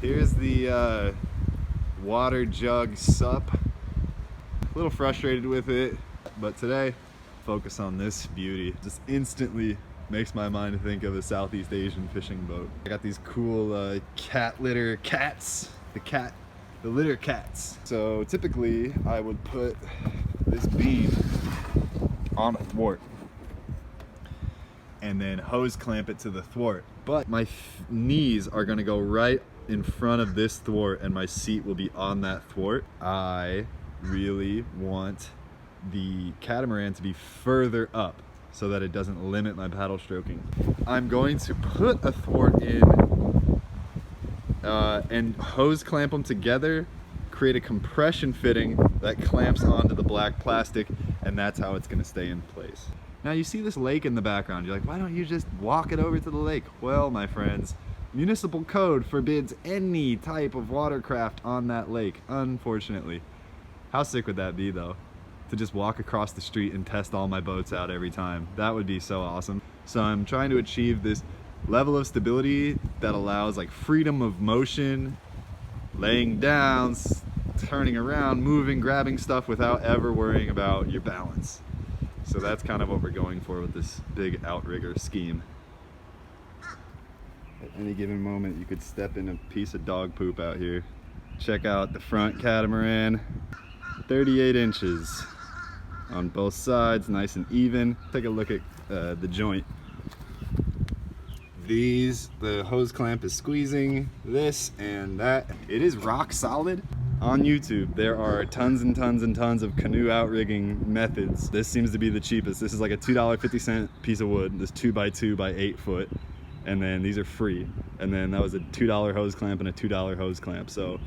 Here's the water jug sup. A little frustrated with it, but today, focus on this beauty. Just instantly makes my mind think of a Southeast Asian fishing boat. I got these cool cat litter cats. The litter cats. So typically I would put this beam on a thwart and then hose clamp it to the thwart. But my knees are gonna go right in front of this thwart and my seat will be on that thwart. I really want the catamaran to be further up so that it doesn't limit my paddle stroking. I'm going to put a thwart in and hose clamp them together, create a compression fitting that clamps onto the black plastic, and that's how it's gonna stay in place. Now you see this lake in the background, you're like, why don't you just walk it over to the lake? Well, my friends, municipal code forbids any type of watercraft on that lake, unfortunately. How sick would that be though? To just walk across the street and test all my boats out every time. That would be so awesome. So I'm trying to achieve this level of stability that allows like freedom of motion, laying down, turning around, moving, grabbing stuff without ever worrying about your balance. So that's kind of what we're going for with this big outrigger scheme. At any given moment, you could step in a piece of dog poop out here. Check out the front catamaran, 38 inches on both sides, nice and even. Take a look at the joint. The hose clamp is squeezing this and that. It is rock solid. On YouTube, there are tons and tons and tons of canoe outrigging methods. This seems to be the cheapest. This is like a $2.50 piece of wood, this 2x2 by 8 foot. And then these are free. And then that was a $2 hose clamp and a $2 hose clamp. So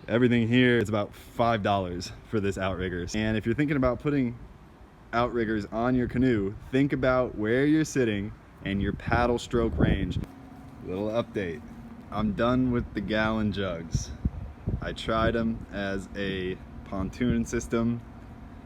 everything here is about $5 for this outrigger. And if you're thinking about putting outriggers on your canoe, think about where you're sitting and your paddle stroke range. Little update. I'm done with the gallon jugs. I tried them as a pontoon system.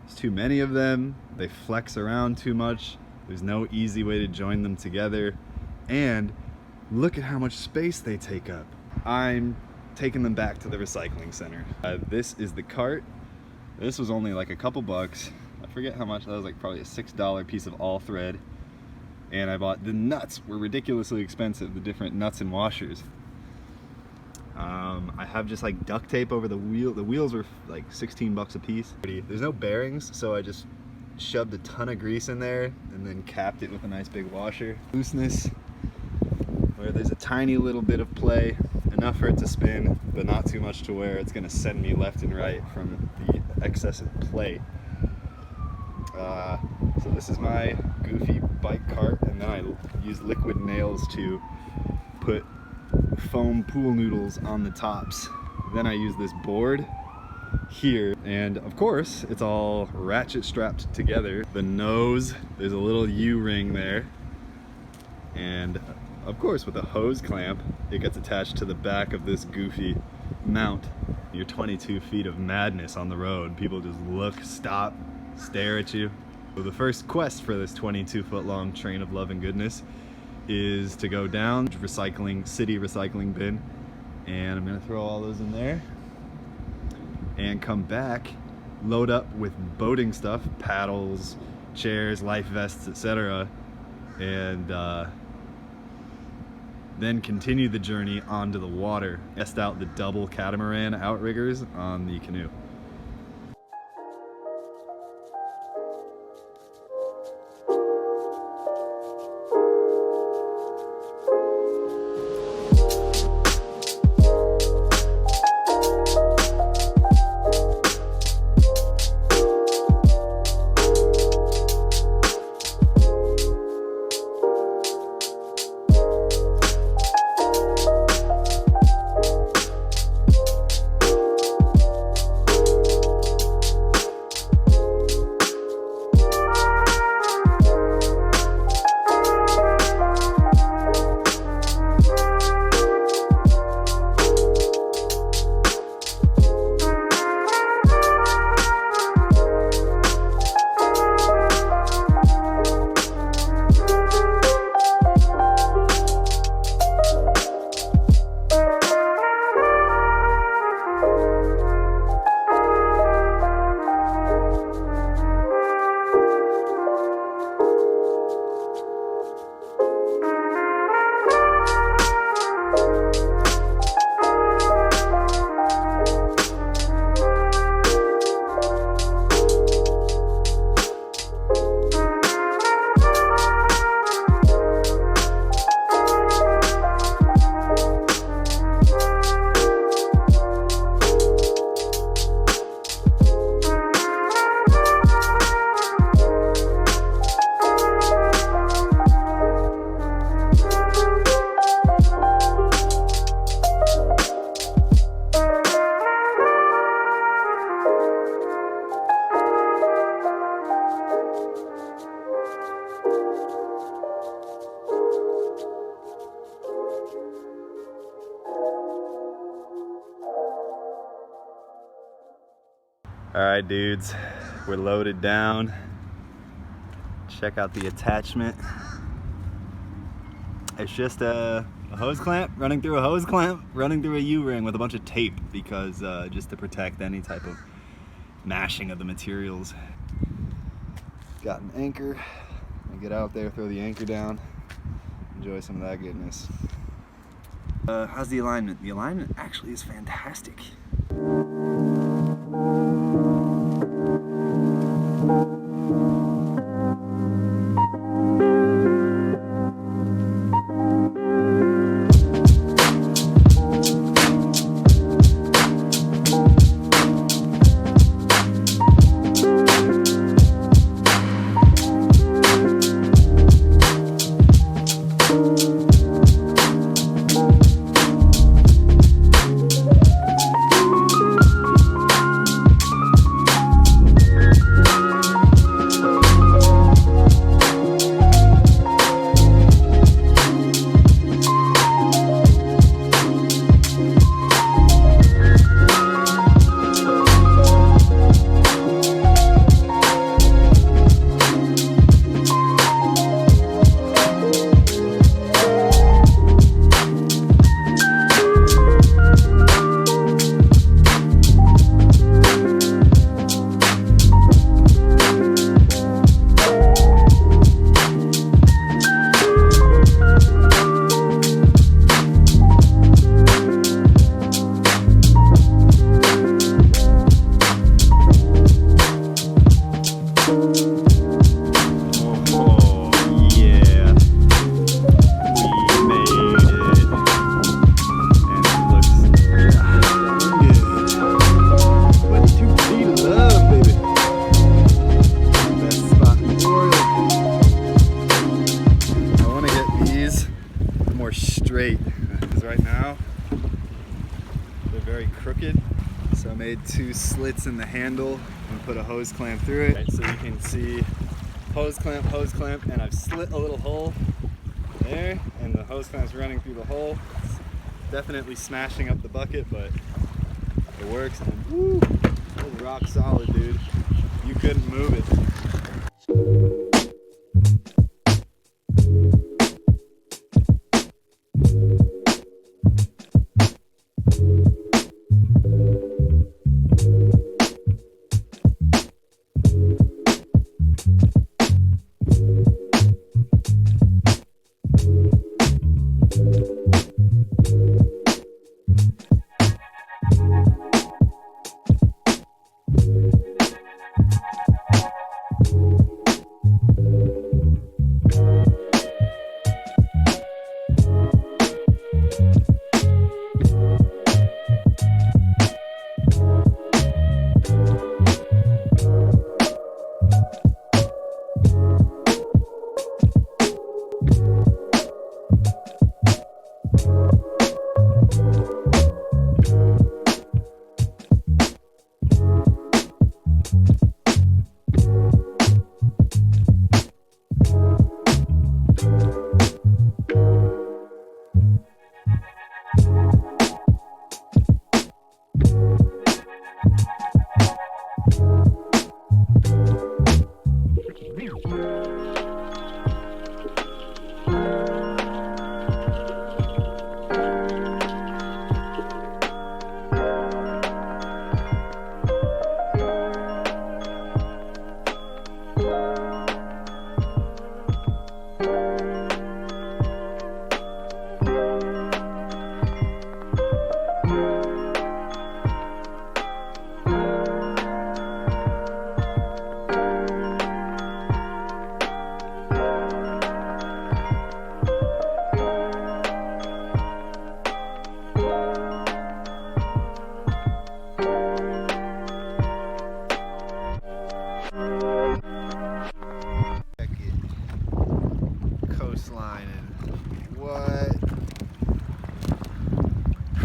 There's too many of them. They flex around too much. There's no easy way to join them together. And look at how much space they take up. I'm taking them back to the recycling center. This is the cart. This was only like a couple bucks. I forget how much. That was like probably a $6 piece of all thread. And I bought the nuts, were ridiculously expensive, the different nuts and washers. I have just like duct tape over the wheel. The wheels were like 16 bucks a piece. There's no bearings, so I just shoved a ton of grease in there and then capped it with a nice big washer. Looseness, where there's a tiny little bit of play, enough for it to spin, but not too much to where it's gonna send me left and right from the excessive play. So this is my goofy bike cart, and then I use liquid nails to put foam pool noodles on the tops. Then I use this board here, and of course it's all ratchet strapped together. The nose, there's a little U-ring there, and of course with a hose clamp it gets attached to the back of this goofy mount. Your 22 feet of madness on the road, people just look, stop, stare at you. So the first quest for this 22-foot long train of love and goodness is to go down to city recycling bin, and I'm gonna throw all those in there and come back, load up with boating stuff, paddles, chairs, life vests, etc., and then continue the journey onto the water. Test out the double catamaran outriggers on the canoe. All right, dudes, we're loaded down. Check out the attachment. It's just a hose clamp running through a hose clamp, running through a U-ring with a bunch of tape because just to protect any type of mashing of the materials. Got an anchor. I get out there, throw the anchor down, enjoy some of that goodness. How's the alignment? The alignment actually is fantastic. Straight, because right now they're very crooked, so I made 2 slits in the handle and put a hose clamp through it. Right, so you can see hose clamp, and I've slit a little hole there, and the hose clamp's running through the hole. It's definitely smashing up the bucket, but it works. And woo, that was rock solid, dude. You couldn't move it.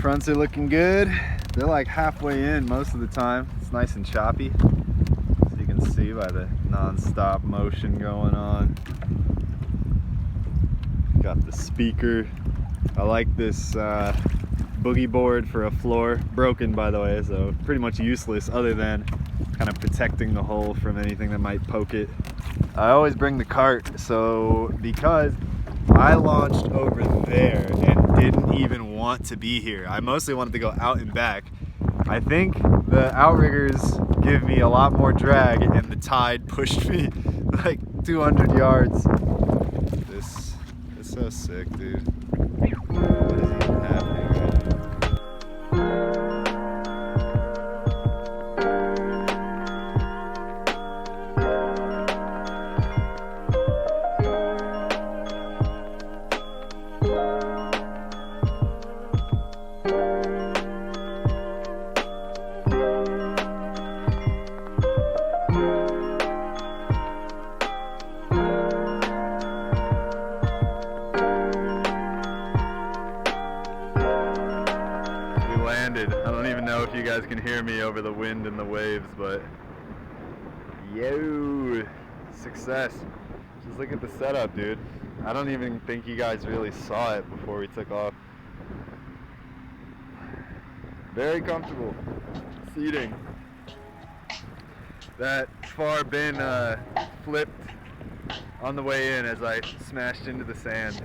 Fronts are looking good. They're like halfway in most of the time. It's nice and choppy, as you can see by the non-stop motion going on. Got the speaker. I like this boogie board for a floor. Broken, by the way, so pretty much useless other than kind of protecting the hull from anything that might poke it. I always bring the cart, so because I launched over there and didn't even want to be here, I mostly wanted to go out and back. I think the outriggers give me a lot more drag, and the tide pushed me like 200 yards. This is so sick, dude. What is even happening right now? I don't even know if you guys can hear me over the wind and the waves, but yo, success. Just look at the setup, dude. I don't even think you guys really saw it before we took off. Very comfortable seating. That far bin flipped on the way in as I smashed into the sand.